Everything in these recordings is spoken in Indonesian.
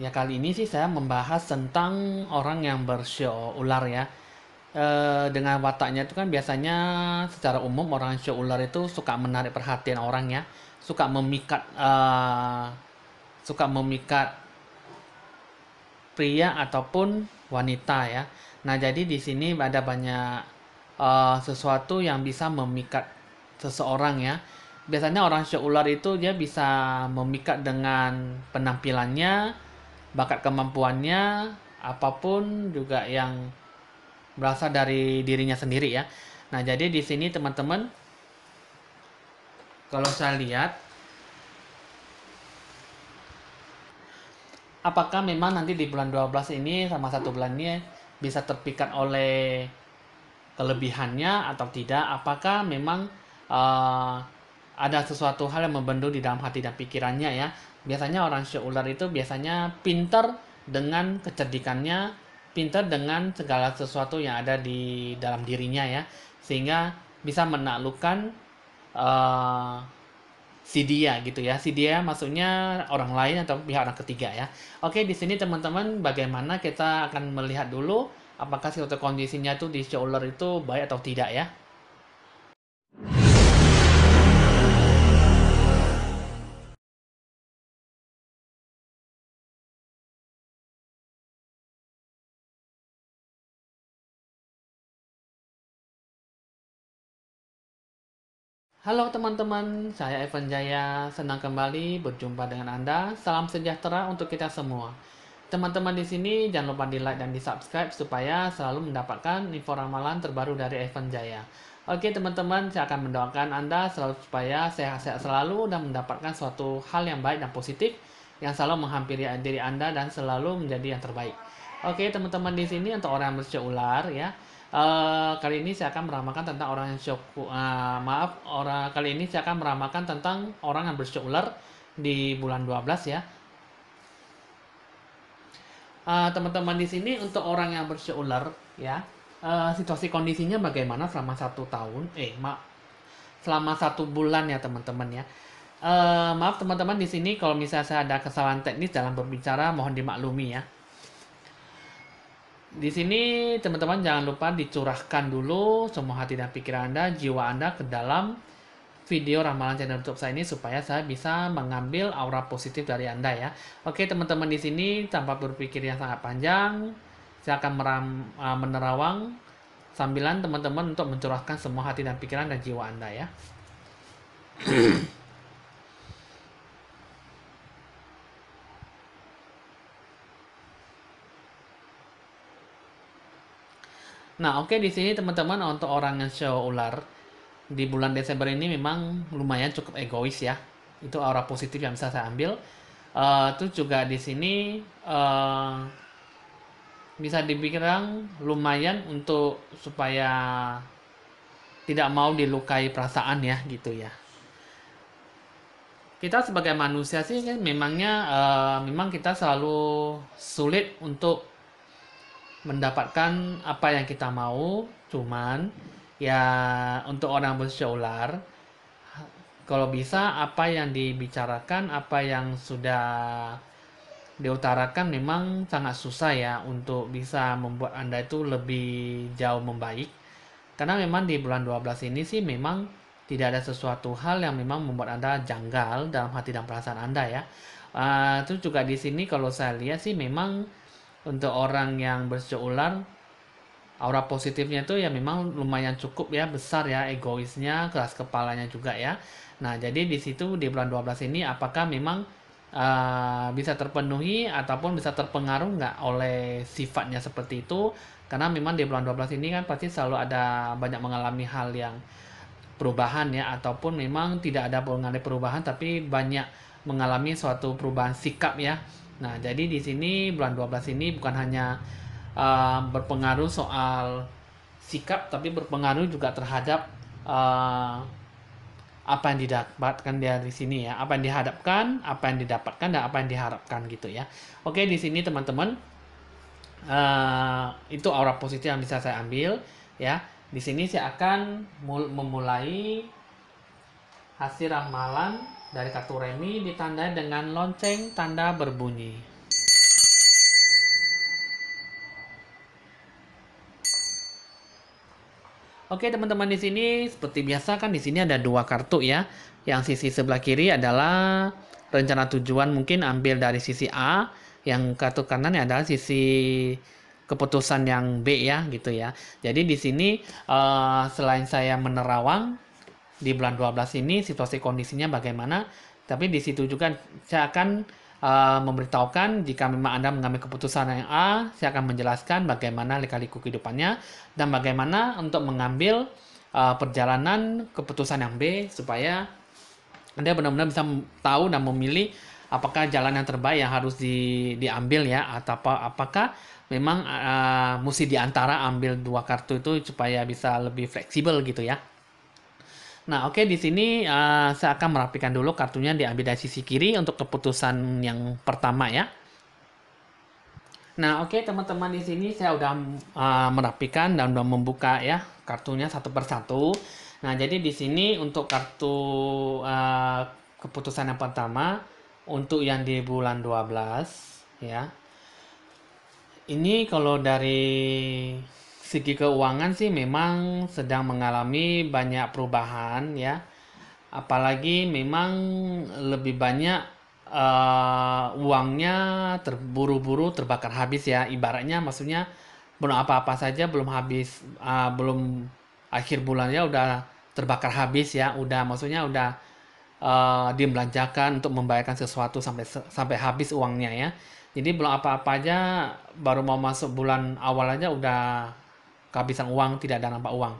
Ya kali ini sih saya membahas tentang orang yang bersio ular ya. Dengan wataknya itu kan biasanya secara umum orang sio ular itu suka menarik perhatian orang ya, suka memikat suka memikat pria ataupun wanita ya. Nah jadi di sini ada banyak sesuatu yang bisa memikat seseorang ya. Biasanya orang sio ular itu dia bisa memikat dengan penampilannya, bakat kemampuannya, apapun juga yang berasal dari dirinya sendiri ya. Nah, jadi di sini teman-teman, kalau saya lihat, apakah memang nanti di bulan 12 ini sama satu bulan ini bisa terpikat oleh kelebihannya atau tidak? Apakah memang uh, ada sesuatu hal yang membentuk di dalam hati dan pikirannya ya? Biasanya orang sio ular itu biasanya pintar dengan kecerdikannya, pintar dengan segala sesuatu yang ada di dalam dirinya ya, sehingga bisa menaklukkan uh, si dia gitu ya. Si dia maksudnya orang lain atau pihak orang ketiga ya. Oke, di sini teman-teman bagaimana kita akan melihat dulu apakah suatu kondisinya tuh di show ular itu baik atau tidak ya. Halo teman-teman, saya Evan Jaya. Senang kembali berjumpa dengan Anda. Salam sejahtera untuk kita semua. Teman-teman di sini jangan lupa di like dan di subscribe supaya selalu mendapatkan info ramalan terbaru dari Evan Jaya. Oke teman-teman, saya akan mendoakan Anda selalu supaya sehat-sehat selalu dan mendapatkan suatu hal yang baik dan positif yang selalu menghampiri diri Anda dan selalu menjadi yang terbaik. Oke teman-teman di sini untuk orang yang bersio ular ya. Kali ini saya akan meramalkan tentang orang yang syok. Kali ini saya akan meramalkan tentang orang yang bersio ular di bulan 12 ya. Teman-teman di sini untuk orang yang bersio ular ya, situasi kondisinya bagaimana selama 1 tahun? Selama 1 bulan ya teman-teman ya. Maaf teman-teman di sini kalau misalnya saya ada kesalahan teknis dalam berbicara mohon dimaklumi ya. Di sini teman-teman jangan lupa dicurahkan dulu semua hati dan pikiran Anda, jiwa Anda ke dalam video ramalan channel YouTube saya ini supaya saya bisa mengambil aura positif dari Anda ya. Oke teman-teman di sini tanpa berpikir yang sangat panjang, saya akan menerawang sambilan teman-teman untuk mencurahkan semua hati dan pikiran dan jiwa Anda ya. Nah, oke di sini teman-teman untuk orang yang show ular di bulan Desember ini memang lumayan cukup egois ya. Itu aura positif yang bisa saya ambil. Terus juga di sini bisa dibilang lumayan untuk supaya tidak mau dilukai perasaan ya gitu ya. Kita sebagai manusia sih kan memang kita selalu sulit untuk mendapatkan apa yang kita mau, cuman ya untuk orang berusia ular kalau bisa apa yang dibicarakan, apa yang sudah diutarakan memang sangat susah ya untuk bisa membuat Anda itu lebih jauh membaik. Karena memang di bulan 12 ini sih memang tidak ada sesuatu hal yang memang membuat Anda janggal dalam hati dan perasaan Anda ya. Terus juga di sini kalau saya lihat sih memang untuk orang yang berseular aura positifnya itu ya memang lumayan cukup ya besar ya egoisnya keras kepalanya juga ya. Nah jadi di situ di bulan 12 ini apakah memang bisa terpenuhi ataupun bisa terpengaruh nggak oleh sifatnya seperti itu karena memang di bulan 12 ini kan pasti selalu ada banyak mengalami hal yang perubahan ya ataupun memang tidak ada mengalami perubahan tapi banyak mengalami suatu perubahan sikap ya. Nah, jadi di sini bulan 12 ini bukan hanya berpengaruh soal sikap tapi berpengaruh juga terhadap uh, apa yang didapatkan dari sini ya, apa yang dihadapkan, apa yang didapatkan dan apa yang diharapkan gitu ya. Oke, di sini teman-teman itu aura positif yang bisa saya ambil ya. Di sini saya akan memulai hasil ramalan dari kartu remi ditandai dengan lonceng tanda berbunyi. Oke, teman-teman di sini seperti biasa kan di sini ada dua kartu ya. Yang sisi sebelah kiri adalah rencana tujuan mungkin ambil dari sisi A, yang kartu kanan adalah sisi keputusan yang B ya gitu ya. Jadi di sini selain saya menerawang di bulan 12 ini situasi kondisinya bagaimana, tapi di situ juga saya akan memberitahukan jika memang Anda mengambil keputusan yang A, saya akan menjelaskan bagaimana lika-liku kehidupannya dan bagaimana untuk mengambil perjalanan keputusan yang B supaya Anda benar-benar bisa tahu dan memilih apakah jalan yang terbaik yang harus diambil ya, atau apakah memang mesti diantara ambil dua kartu itu supaya bisa lebih fleksibel gitu ya. Nah, oke, di sini saya akan merapikan dulu kartunya, diambil dari sisi kiri untuk keputusan yang pertama ya. Nah, oke teman-teman, di sini saya udah merapikan dan udah membuka ya kartunya satu persatu. Nah, jadi di sini untuk kartu keputusan yang pertama untuk yang di bulan 12 ya. Ini kalau dari segi keuangan sih memang sedang mengalami banyak perubahan ya. Apalagi memang lebih banyak uangnya terburu-buru terbakar habis ya. Ibaratnya maksudnya belum apa-apa saja, belum habis, belum akhir bulannya udah terbakar habis ya. Udah maksudnya udah dibelanjakan untuk membayarkan sesuatu sampai habis uangnya ya. Jadi belum apa-apa aja, baru mau masuk bulan awal aja udah kehabisan uang, tidak ada nampak uang.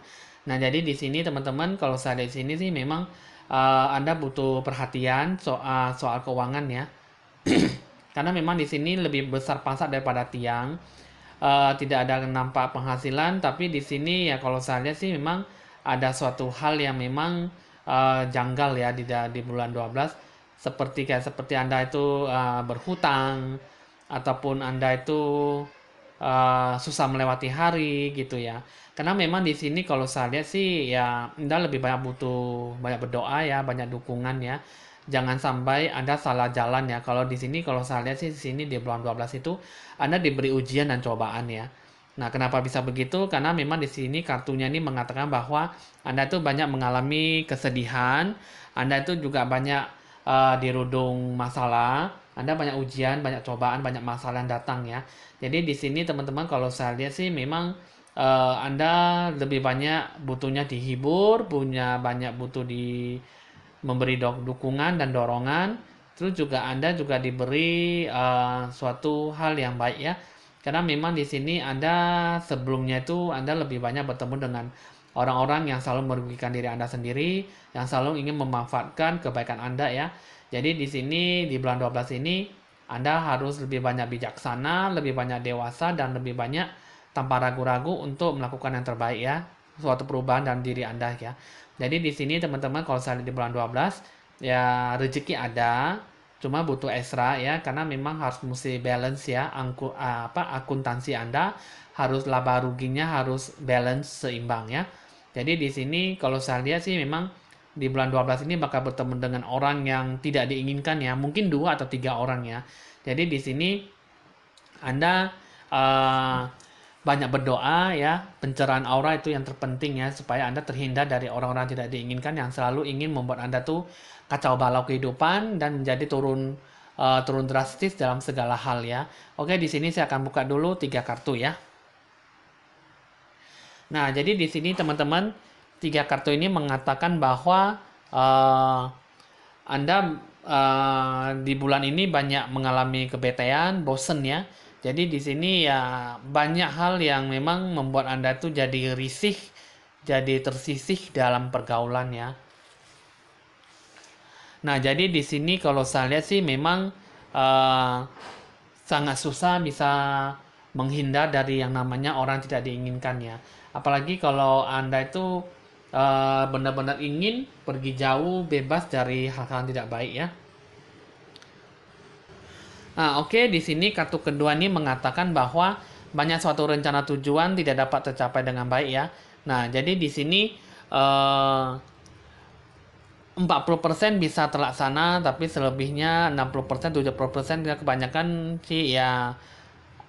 Nah, jadi di sini teman-teman, kalau saya di sini sih memang Anda butuh perhatian soal keuangan ya. Karena memang di sini lebih besar pangsa daripada tiang. Tidak ada nampak penghasilan, tapi di sini ya kalau saya lihat sih memang ada suatu hal yang memang janggal ya di bulan 12, seperti Anda itu berhutang ataupun Anda itu susah melewati hari gitu ya. Karena memang di sini kalau saya lihat sih ya Anda lebih banyak butuh banyak berdoa ya, banyak dukungan ya. Jangan sampai Anda salah jalan ya. Kalau di sini kalau saya lihat sih di sini di bulan 12 itu Anda diberi ujian dan cobaan ya. Nah, kenapa bisa begitu? Karena memang di sini kartunya ini mengatakan bahwa Anda itu banyak mengalami kesedihan, Anda itu juga banyak dirudung masalah, Anda banyak ujian, banyak cobaan, banyak masalah yang datang ya. Jadi di sini teman-teman kalau saya lihat sih memang Anda lebih banyak butuhnya dihibur, punya banyak butuh di memberi dukungan dan dorongan. Terus juga Anda juga diberi suatu hal yang baik ya. Karena memang di sini Anda sebelumnya itu Anda lebih banyak bertemu dengan orang-orang yang selalu merugikan diri Anda sendiri, yang selalu ingin memanfaatkan kebaikan Anda ya. Jadi di sini di bulan 12 ini Anda harus lebih banyak bijaksana, lebih banyak dewasa dan lebih banyak tanpa ragu-ragu untuk melakukan yang terbaik ya. Suatu perubahan dalam diri Anda ya. Jadi di sini teman-teman kalau saya di bulan 12 ya rezeki ada, cuma butuh ekstra ya karena memang harus mesti balance ya akuntansi Anda harus laba ruginya harus balance seimbang ya. Jadi di sini kalau saya lihat sih memang di bulan 12 ini bakal bertemu dengan orang yang tidak diinginkan ya, mungkin 2 atau 3 orang ya. Jadi di sini Anda uh, banyak berdoa ya, pencerahan aura itu yang terpenting ya, supaya Anda terhindar dari orang-orang tidak diinginkan yang selalu ingin membuat Anda tuh kacau balau kehidupan dan menjadi turun drastis dalam segala hal ya. Oke, di sini saya akan buka dulu 3 kartu ya. Nah, jadi di sini teman-teman 3 kartu ini mengatakan bahwa Anda di bulan ini banyak mengalami kebetean, bosen ya. Jadi di sini ya banyak hal yang memang membuat Anda tuh jadi risih, jadi tersisih dalam pergaulan ya. Nah, jadi di sini kalau saya lihat sih memang sangat susah bisa menghindar dari yang namanya orang tidak diinginkan ya. Apalagi kalau Anda itu benar-benar ingin pergi jauh, bebas dari hal-hal yang tidak baik ya. Nah, oke, di sini kartu kedua ini mengatakan bahwa banyak suatu rencana tujuan tidak dapat tercapai dengan baik ya. Nah, jadi di sini 40% bisa terlaksana, tapi selebihnya 60%, 70% kebanyakan sih ya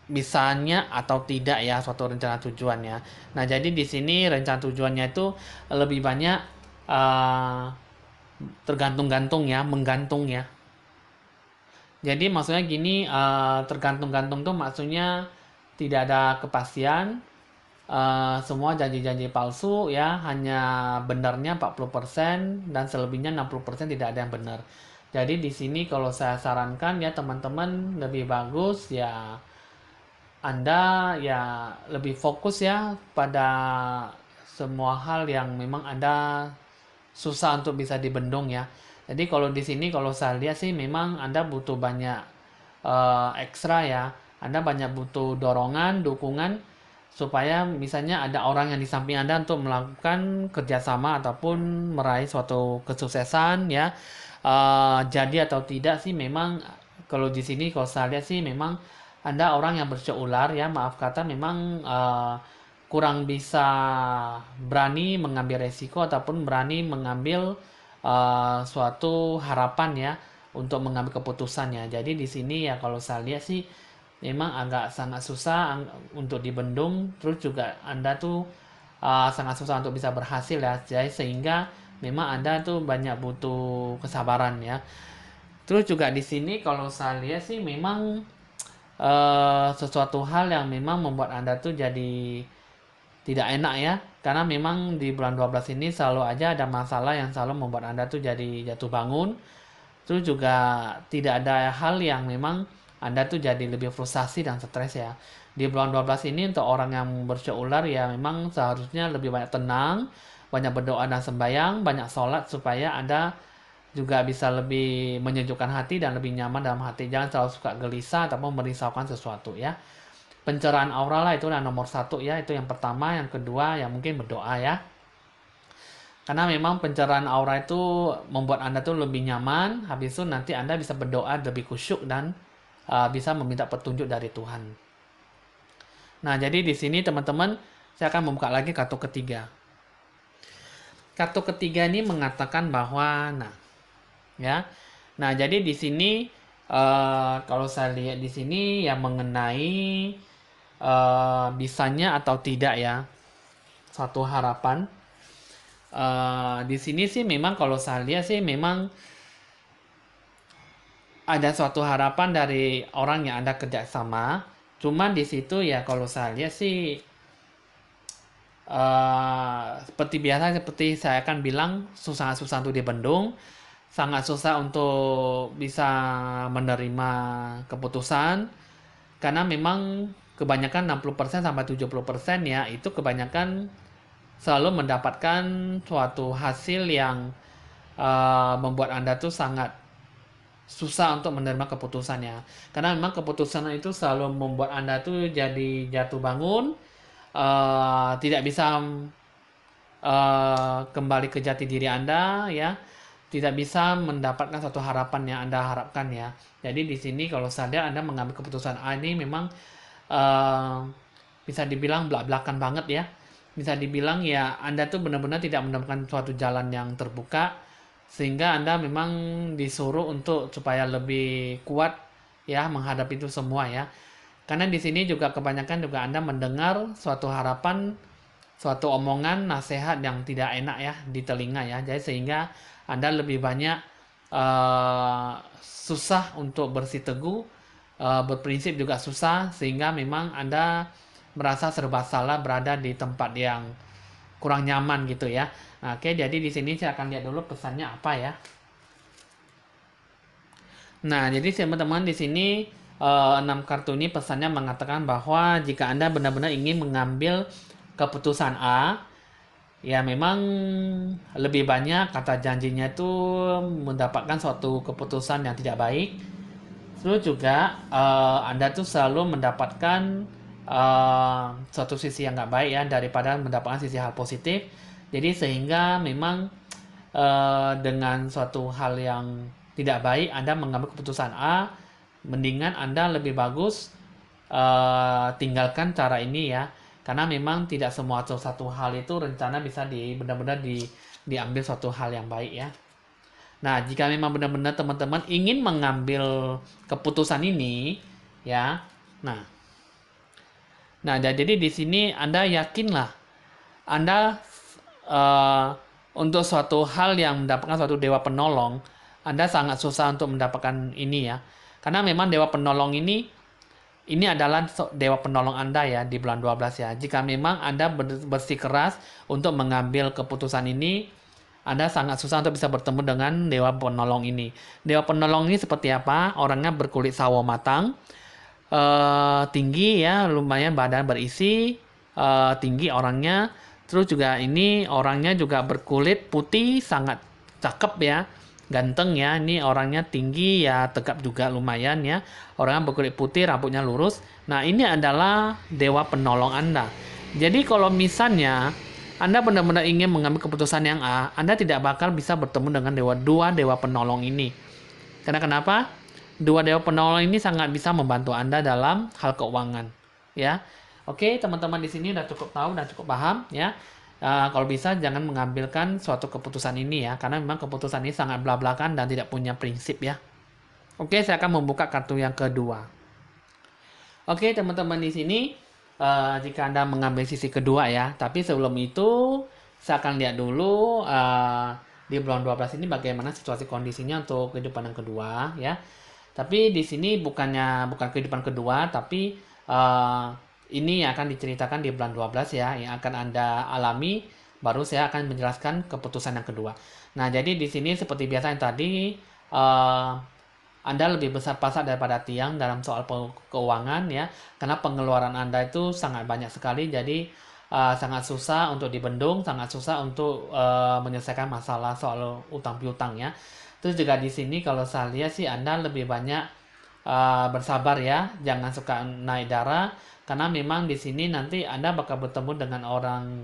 bisanya atau tidak ya suatu rencana tujuannya. Nah, jadi di sini rencana tujuannya itu lebih banyak uh, tergantung-gantung ya, menggantung ya. Jadi maksudnya gini, tergantung-gantung tuh maksudnya tidak ada kepastian, semua janji-janji palsu ya, hanya benarnya 40% dan selebihnya 60% tidak ada yang benar. Jadi di sini kalau saya sarankan ya teman-teman lebih bagus ya Anda ya lebih fokus ya pada semua hal yang memang Anda susah untuk bisa dibendung ya. Jadi kalau di sini kalau saya lihat sih memang Anda butuh banyak ekstra ya. Anda banyak butuh dorongan, dukungan supaya misalnya ada orang yang di samping Anda untuk melakukan kerjasama ataupun meraih suatu kesuksesan ya. Jadi atau tidak sih memang kalau di sini kalau saya lihat sih memang Anda orang yang berseular ya, maaf kata memang kurang bisa berani mengambil resiko ataupun berani mengambil suatu harapan ya untuk mengambil keputusannya. Jadi di sini ya kalau saya lihat sih memang agak sangat susah untuk dibendung, terus juga Anda tuh sangat susah untuk bisa berhasil ya. Jadi sehingga memang Anda tuh banyak butuh kesabaran ya. Terus juga di sini kalau saya lihat sih memang sesuatu hal yang memang membuat Anda tuh jadi tidak enak ya. Karena memang di bulan 12 ini selalu aja ada masalah yang selalu membuat Anda tuh jadi jatuh bangun. Terus juga tidak ada hal yang memang Anda tuh jadi lebih frustasi dan stres ya. Di bulan 12 ini untuk orang yang berseular ya memang seharusnya lebih banyak tenang, banyak berdoa dan sembahyang, banyak sholat supaya Anda juga bisa lebih menyejukkan hati dan lebih nyaman dalam hati. Jangan selalu suka gelisah ataupun merisaukan sesuatu ya. Pencerahan aura lah itu nomor satu ya, itu yang pertama. Yang kedua ya mungkin berdoa ya, karena memang pencerahan aura itu membuat Anda tuh lebih nyaman. Habis itu nanti Anda bisa berdoa lebih khusyuk dan bisa meminta petunjuk dari Tuhan. Nah, jadi di sini teman-teman saya akan membuka lagi kartu ketiga. Kartu ketiga ini mengatakan bahwa ya. Nah, jadi di sini kalau saya lihat di sini yang mengenai bisanya atau tidak ya suatu harapan. Di sini sih memang kalau saya lihat sih memang ada suatu harapan dari orang yang Anda kerjasama. Cuman di situ ya kalau saya lihat sih seperti biasa seperti saya akan bilang sangat susah untuk dibendung, sangat susah untuk bisa menerima keputusan karena memang kebanyakan 60% sampai 70% ya itu kebanyakan selalu mendapatkan suatu hasil yang membuat Anda tuh sangat susah untuk menerima keputusannya. Karena memang keputusan itu selalu membuat Anda tuh jadi jatuh bangun, tidak bisa kembali ke jati diri Anda ya. Tidak bisa mendapatkan suatu harapan yang Anda harapkan ya. Jadi di sini kalau sadar Anda mengambil keputusan A ini memang bisa dibilang belak-belakan banget ya. Bisa dibilang ya Anda tuh benar-benar tidak mendapatkan suatu jalan yang terbuka sehingga Anda memang disuruh untuk supaya lebih kuat ya menghadapi itu semua ya. Karena di sini juga kebanyakan juga Anda mendengar suatu harapan, suatu omongan, nasihat yang tidak enak ya di telinga ya. Jadi sehingga Anda lebih banyak susah untuk bersiteguh, berprinsip juga susah sehingga memang Anda merasa serba salah berada di tempat yang kurang nyaman gitu ya. Nah, oke, jadi di sini saya akan lihat dulu pesannya apa ya. Nah, jadi teman-teman di sini 6 kartu ini pesannya mengatakan bahwa jika Anda benar-benar ingin mengambil keputusan A, ya memang lebih banyak kata janjinya itu mendapatkan suatu keputusan yang tidak baik. Terus juga Anda tuh selalu mendapatkan suatu sisi yang nggak baik ya daripada mendapatkan sisi hal positif. Jadi sehingga memang dengan suatu hal yang tidak baik Anda mengambil keputusan A, mendingan Anda lebih bagus tinggalkan cara ini ya. Karena memang tidak semua satu hal itu rencana bisa benar-benar diambil suatu hal yang baik ya. Nah, jika memang benar-benar teman-teman ingin mengambil keputusan ini, ya, nah, Nah, jadi di sini Anda yakinlah Anda eh, untuk suatu hal yang mendapatkan suatu dewa penolong, Anda sangat susah untuk mendapatkan ini ya. Karena memang dewa penolong ini adalah dewa penolong Anda ya di bulan 12 ya. Jika memang Anda bersikeras untuk mengambil keputusan ini, Anda sangat susah untuk bisa bertemu dengan dewa penolong ini. Dewa penolong ini seperti apa? Orangnya berkulit sawo matang, tinggi ya, lumayan badan berisi, tinggi orangnya. Terus juga ini orangnya juga berkulit putih, sangat cakep ya, ganteng ya. Ini orangnya tinggi ya, tegap juga lumayan ya. Orangnya berkulit putih, rambutnya lurus. Nah, ini adalah dewa penolong Anda. Jadi kalau misalnya Anda benar-benar ingin mengambil keputusan yang A, Anda tidak bakal bisa bertemu dengan dua dewa penolong ini. Karena kenapa? Dua dewa penolong ini sangat bisa membantu Anda dalam hal keuangan, ya. Oke, teman-teman di sini udah cukup tahu dan cukup paham, ya. Kalau bisa jangan mengambilkan suatu keputusan ini ya, karena memang keputusan ini sangat belak-belakan dan tidak punya prinsip ya. Oke, saya akan membuka kartu yang kedua. Oke, teman-teman di sini jika Anda mengambil sisi kedua ya, tapi sebelum itu saya akan lihat dulu di bulan 12 ini bagaimana situasi kondisinya untuk kehidupan yang kedua ya. Tapi di sini bukan kehidupan kedua, tapi ini yang akan diceritakan di bulan 12 ya, yang akan Anda alami, baru saya akan menjelaskan keputusan yang kedua. Nah, jadi di sini seperti biasa yang tadi, Anda lebih besar pasak daripada tiang dalam soal keuangan ya, karena pengeluaran Anda itu sangat banyak sekali, jadi sangat susah untuk dibendung, sangat susah untuk menyelesaikan masalah soal utang piutang ya. Terus juga di sini kalau saya lihat sih Anda lebih banyak bersabar ya, jangan suka naik darah karena memang di sini nanti Anda bakal bertemu dengan orang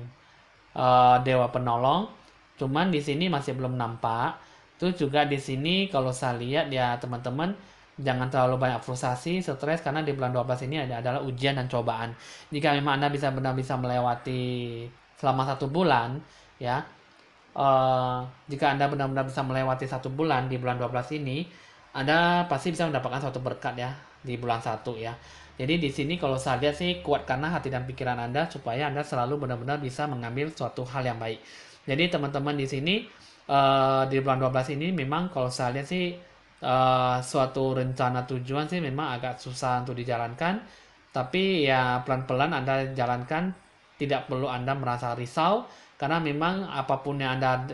dewa penolong. Cuman di sini masih belum nampak. Terus juga di sini kalau saya lihat ya teman-teman jangan terlalu banyak frustasi, stres karena di bulan 12 ini adalah ujian dan cobaan. Jika memang Anda benar-benar bisa melewati selama 1 bulan ya, jika Anda benar-benar bisa melewati 1 bulan di bulan 12 ini, Anda pasti bisa mendapatkan suatu berkat ya di bulan 1 ya. Jadi di sini kalau saya lihat sih kuatkanlah hati dan pikiran Anda supaya Anda selalu benar-benar bisa mengambil suatu hal yang baik. Jadi teman-teman di sini di bulan 12 ini memang kalau saya lihat sih suatu rencana tujuan sih memang agak susah untuk dijalankan. Tapi ya pelan-pelan Anda jalankan, tidak perlu Anda merasa risau karena memang apapun yang Anda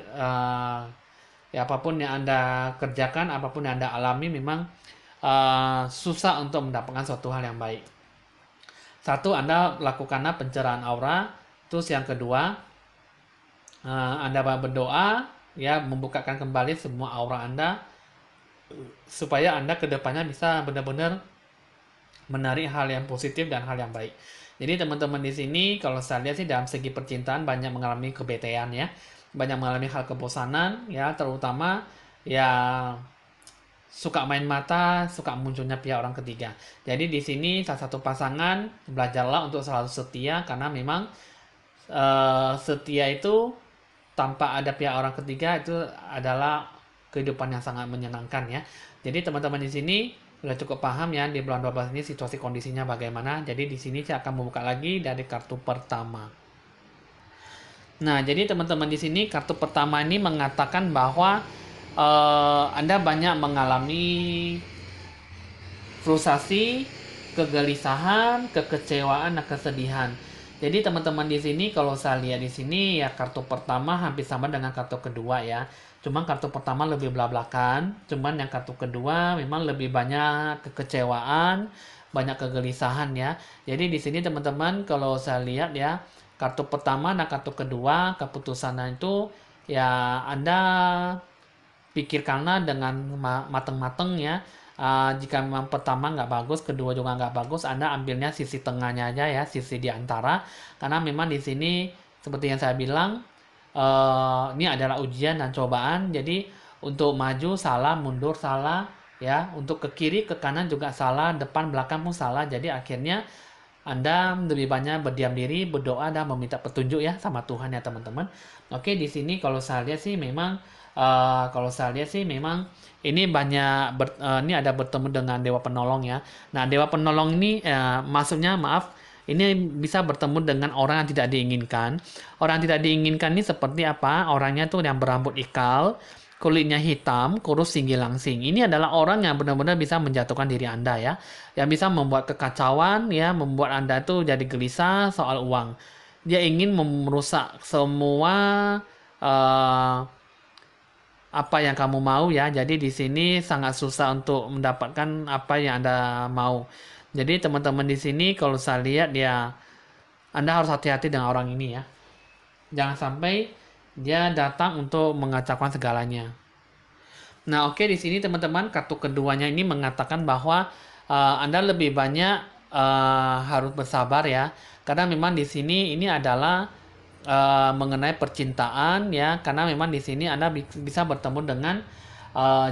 kerjakan, apapun yang Anda alami memang susah untuk mendapatkan suatu hal yang baik. Satu, Anda lakukanlah pencerahan aura. Terus yang kedua, Anda berdoa ya, membukakan kembali semua aura Anda supaya Anda kedepannya bisa benar-benar menarik hal yang positif dan hal yang baik. Jadi teman-teman di sini kalau saya lihat sih dalam segi percintaan banyak mengalami kebetean ya, banyak mengalami hal kebosanan ya, terutama ya suka main mata, suka munculnya pihak orang ketiga. Jadi di sini salah satu pasangan belajarlah untuk selalu setia karena memang setia itu tanpa ada pihak orang ketiga itu adalah kehidupan yang sangat menyenangkan ya. Jadi teman-teman di sini sudah cukup paham ya di bulan 12 ini situasi kondisinya bagaimana. Jadi di sini saya akan membuka lagi dari kartu pertama. Nah, jadi teman-teman di sini kartu pertama ini mengatakan bahwa Anda banyak mengalami frustasi, kegelisahan, kekecewaan, dan kesedihan. Jadi teman-teman di sini kalau saya lihat di sini ya kartu pertama hampir sama dengan kartu kedua ya. Cuman kartu pertama lebih belak-belakan, cuman yang kartu kedua memang lebih banyak kekecewaan, banyak kegelisahan ya. Jadi di sini teman-teman kalau saya lihat ya, kartu pertama dan kartu kedua keputusannya itu ya Anda pikirkanlah dengan matang-matang ya. Jika memang pertama nggak bagus, kedua juga nggak bagus, Anda ambilnya sisi tengahnya aja ya, sisi di antara. Karena memang di sini seperti yang saya bilang, ini adalah ujian dan cobaan. Jadi untuk maju salah, mundur salah, ya. Untuk ke kiri, ke kanan juga salah, depan belakang pun salah. Jadi akhirnya Anda lebih banyak berdiam diri, berdoa dan meminta petunjuk ya sama Tuhan ya teman-teman. Oke, di sini kalau saya lihat sih memang ini banyak ini ada bertemu dengan dewa penolong ya. Nah, dewa penolong ini maksudnya maaf ini bisa bertemu dengan orang yang tidak diinginkan. Orang yang tidak diinginkan ini seperti apa? Orangnya tuh yang berambut ikal, kulitnya hitam, kurus, tinggi langsing. Ini adalah orang yang benar-benar bisa menjatuhkan diri Anda ya. Yang bisa membuat kekacauan ya, membuat Anda tuh jadi gelisah soal uang. Dia ingin merusak semua eh, apa yang kamu mau ya. Jadi di sini sangat susah untuk mendapatkan apa yang Anda mau. Jadi teman-teman di sini kalau saya lihat ya Anda harus hati-hati dengan orang ini ya. Jangan sampai dia datang untuk mengacaukan segalanya. Nah, oke di sini teman-teman kartu keduanya ini mengatakan bahwa Anda lebih banyak harus bersabar ya. Karena memang di sini ini adalah mengenai percintaan ya. Karena memang di sini Anda bisa bertemu dengan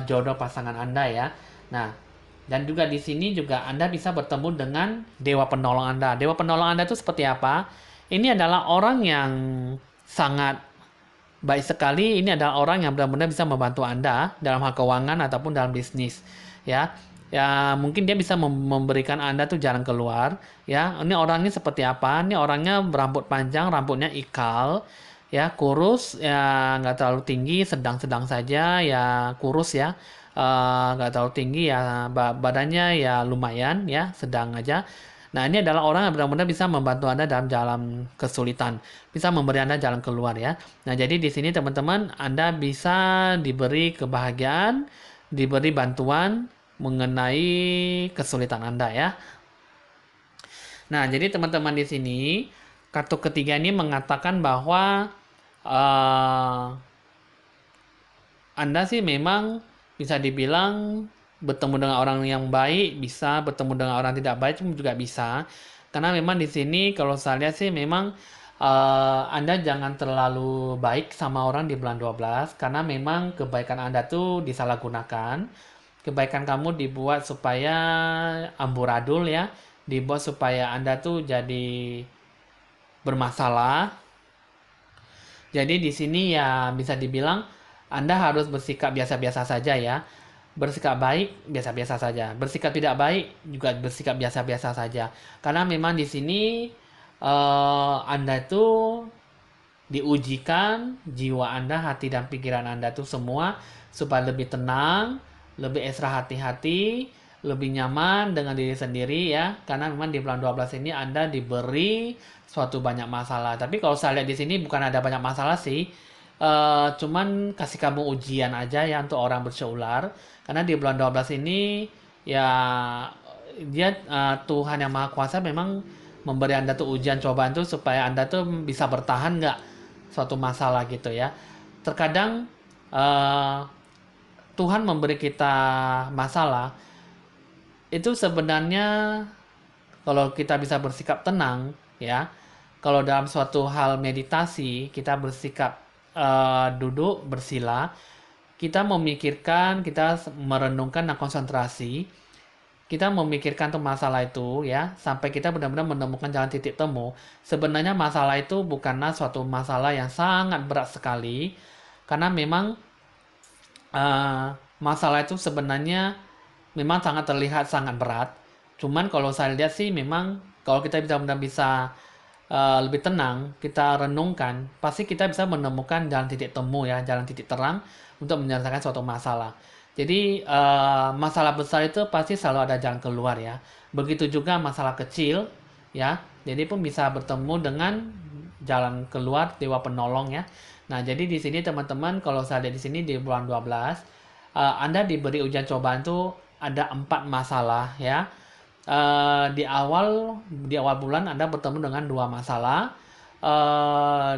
jodoh pasangan Anda ya. Nah, dan juga di sini juga Anda bisa bertemu dengan dewa penolong Anda. Dewa penolong Anda itu seperti apa? Ini adalah orang yang sangat baik sekali. Ini adalah orang yang benar-benar bisa membantu Anda dalam hal keuangan ataupun dalam bisnis. Ya, ya mungkin dia bisa memberikan Anda tuh jalan keluar. Ya, ini orangnya seperti apa? Ini orangnya berambut panjang, rambutnya ikal, ya kurus, ya nggak terlalu tinggi, sedang-sedang saja, ya kurus ya. Nggak terlalu tinggi ya, badannya ya lumayan ya, sedang aja. Nah, ini adalah orang yang benar-benar bisa membantu Anda dalam jalan kesulitan, bisa memberi Anda jalan keluar ya. Nah, jadi di sini teman-teman Anda bisa diberi kebahagiaan, diberi bantuan mengenai kesulitan Anda ya. Nah, jadi teman-teman di sini kartu ketiga ini mengatakan bahwa uh, Anda sih memang bisa dibilang bertemu dengan orang yang baik, bisa bertemu dengan orang tidak baik juga bisa. Karena memang di sini kalau saya lihat sih memang Anda jangan terlalu baik sama orang di bulan 12 karena memang kebaikan Anda tuh disalahgunakan. Kebaikan kamu dibuat supaya amburadul ya, dibuat supaya Anda tuh jadi bermasalah. Jadi di sini ya bisa dibilang Anda harus bersikap biasa-biasa saja ya. Bersikap baik biasa-biasa saja. Bersikap tidak baik juga bersikap biasa-biasa saja. Karena memang di sini Anda itu diujikan jiwa Anda, hati dan pikiran Anda itu semua supaya lebih tenang, lebih ekstra hati-hati, lebih nyaman dengan diri sendiri ya. Karena memang di bulan 12 ini Anda diberi suatu banyak masalah. Tapi kalau saya lihat di sini bukan ada banyak masalah sih. Cuman kasih kamu ujian aja ya untuk orang berseular. Karena di bulan 12 ini ya dia Tuhan yang Maha Kuasa memang memberi Anda tuh ujian cobaan tuh supaya Anda tuh bisa bertahan nggak suatu masalah gitu ya. Terkadang uh, Tuhan memberi kita masalah itu sebenarnya kalau kita bisa bersikap tenang ya. Kalau dalam suatu hal meditasi kita bersikap duduk bersila, kita memikirkan, kita merenungkan dan konsentrasi, kita memikirkan tuh masalah itu ya sampai kita benar-benar menemukan jalan titik temu. Sebenarnya masalah itu bukanlah suatu masalah yang sangat berat sekali karena memang masalah itu sebenarnya memang sangat terlihat sangat berat. Cuman kalau saya lihat sih memang kalau kita benar-benar bisa lebih tenang, kita renungkan, pasti kita bisa menemukan jalan titik temu ya, jalan titik terang untuk menyelesaikan suatu masalah. Jadi masalah besar itu pasti selalu ada jalan keluar ya. Begitu juga masalah kecil ya. Jadi pun bisa bertemu dengan jalan keluar dewa penolong ya. Nah, jadi di sini teman-teman kalau saya lihat di sini di bulan 12 Anda diberi ujian cobaan tuh ada 4 masalah ya. Di awal bulan Anda bertemu dengan 2 masalah.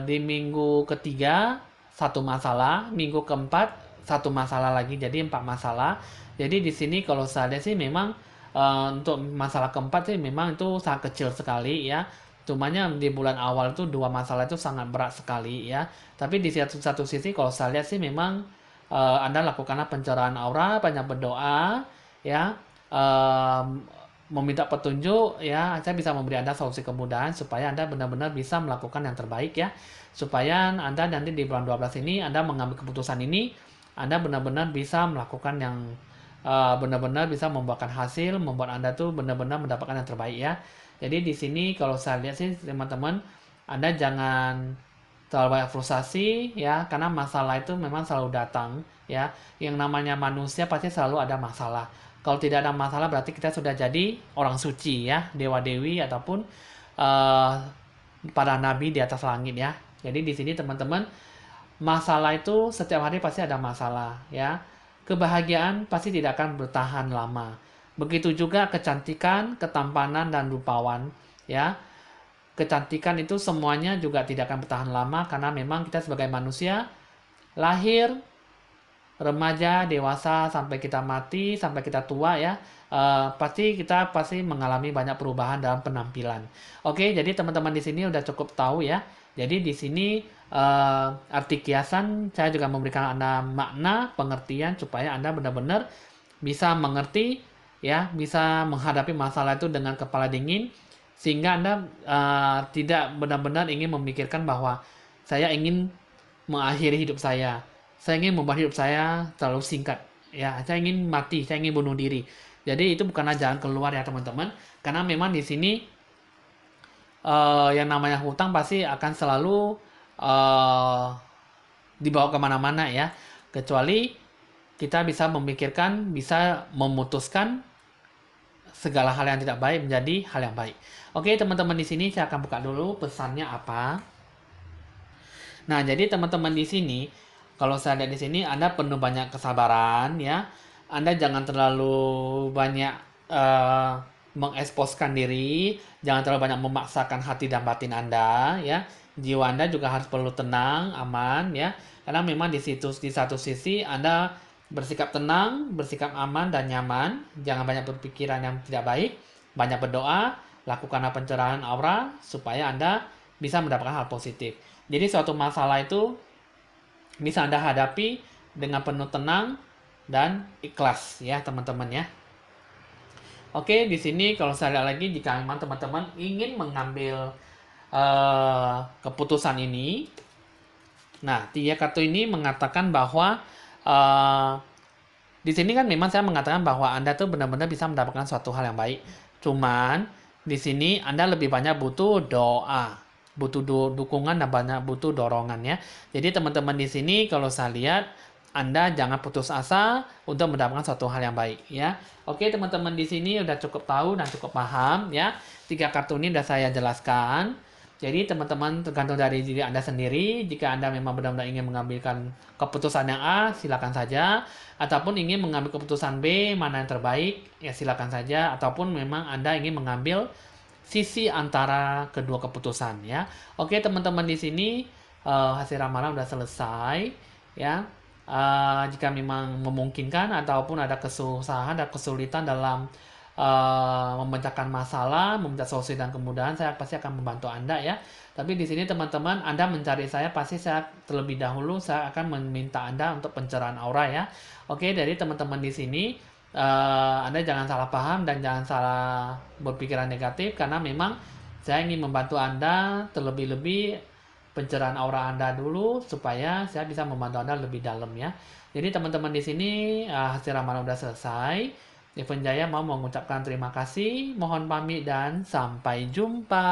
Di minggu ketiga satu masalah, minggu keempat satu masalah lagi, jadi 4 masalah. Jadi di sini kalau saya lihat sih memang untuk masalah keempat sih memang itu sangat kecil sekali ya. Cumanya di bulan awal itu 2 masalah itu sangat berat sekali ya. Tapi di satu sisi kalau saya lihat sih memang Anda lakukanlah pencerahan aura, banyak berdoa ya. Meminta petunjuk ya, saya bisa memberi Anda solusi kemudahan supaya Anda benar-benar bisa melakukan yang terbaik ya. Supaya Anda nanti di bulan 12 ini Anda mengambil keputusan ini, Anda benar-benar bisa melakukan yang benar-benar bisa membuahkan hasil, membuat Anda tuh benar-benar mendapatkan yang terbaik ya. Jadi di sini kalau saya lihat sih teman-teman, Anda jangan terlalu banyak frustasi ya, karena masalah itu memang selalu datang ya. Yang namanya manusia pasti selalu ada masalah. Kalau tidak ada masalah berarti kita sudah jadi orang suci ya, dewa dewi ataupun uh, para nabi di atas langit ya. Jadi di sini teman-teman, masalah itu setiap hari pasti ada masalah ya. Kebahagiaan pasti tidak akan bertahan lama. Begitu juga kecantikan, ketampanan dan rupawan ya. Kecantikan itu semuanya juga tidak akan bertahan lama karena memang kita sebagai manusia lahir, remaja, dewasa, sampai kita mati, sampai kita tua ya, pasti mengalami banyak perubahan dalam penampilan. Oke, jadi teman-teman di sini udah cukup tahu ya. Jadi di sini arti kiasan saya juga memberikan Anda makna, pengertian supaya Anda benar-benar bisa mengerti ya, bisa menghadapi masalah itu dengan kepala dingin sehingga Anda tidak benar-benar ingin memikirkan bahwa saya ingin mengakhiri hidup saya ingin membuat hidup saya terlalu singkat ya, saya ingin mati, saya ingin bunuh diri. Jadi itu bukanlah jalan keluar ya teman-teman, karena memang di sini yang namanya hutang pasti akan selalu uh, dibawa kemana-mana ya, kecuali kita bisa memikirkan, bisa memutuskan segala hal yang tidak baik menjadi hal yang baik. Oke teman-teman, di sini saya akan buka dulu pesannya apa. Nah, jadi teman-teman di sini, kalau saya lihat di sini, Anda penuh banyak kesabaran ya. Anda jangan terlalu banyak eh, mengeksposkan diri, jangan terlalu banyak memaksakan hati dan batin Anda ya. Jiwa Anda juga harus perlu tenang, aman ya. Karena memang di satu sisi Anda bersikap tenang, bersikap aman dan nyaman, jangan banyak berpikiran yang tidak baik, banyak berdoa, lakukanlah pencerahan aura supaya Anda bisa mendapatkan hal positif. Jadi suatu masalah itu bisa Anda hadapi dengan penuh tenang dan ikhlas ya teman-teman ya. Oke, di sini kalau saya lihat lagi, jika memang teman-teman ingin mengambil keputusan ini, nah 3 kartu ini mengatakan bahwa di sini kan memang saya mengatakan bahwa Anda tuh benar-benar bisa mendapatkan suatu hal yang baik. Cuman di sini Anda lebih banyak butuh doa, butuh dukungan dan banyak butuh dorongan ya. Jadi teman-teman di sini kalau saya lihat, Anda jangan putus asa untuk mendapatkan suatu hal yang baik ya. Oke teman-teman, di sini udah cukup tahu dan cukup paham ya. 3 kartu ini udah saya jelaskan. Jadi teman-teman tergantung dari diri Anda sendiri. Jika Anda memang benar-benar ingin mengambilkan keputusan yang A, silakan saja. Ataupun ingin mengambil keputusan B, mana yang terbaik, ya silakan saja. Ataupun memang Anda ingin mengambil sisi antara kedua keputusan ya. Oke teman-teman, di sini hasil ramalan udah selesai ya. Jika memang memungkinkan ataupun ada kesusahan dan kesulitan dalam memecahkan masalah, meminta solusi dan kemudahan, saya pasti akan membantu Anda ya. Tapi di sini teman-teman, Anda mencari saya, pasti saya terlebih dahulu saya akan meminta Anda untuk pencerahan aura ya. Oke, dari teman-teman di sini Anda jangan salah paham dan jangan salah berpikiran negatif, karena memang saya ingin membantu Anda terlebih-lebih pencerahan aura Anda dulu supaya saya bisa membantu Anda lebih dalam ya. Jadi teman-teman di sini hasil ramalan udah selesai. Evan Jaya mau mengucapkan terima kasih, mohon pamit dan sampai jumpa.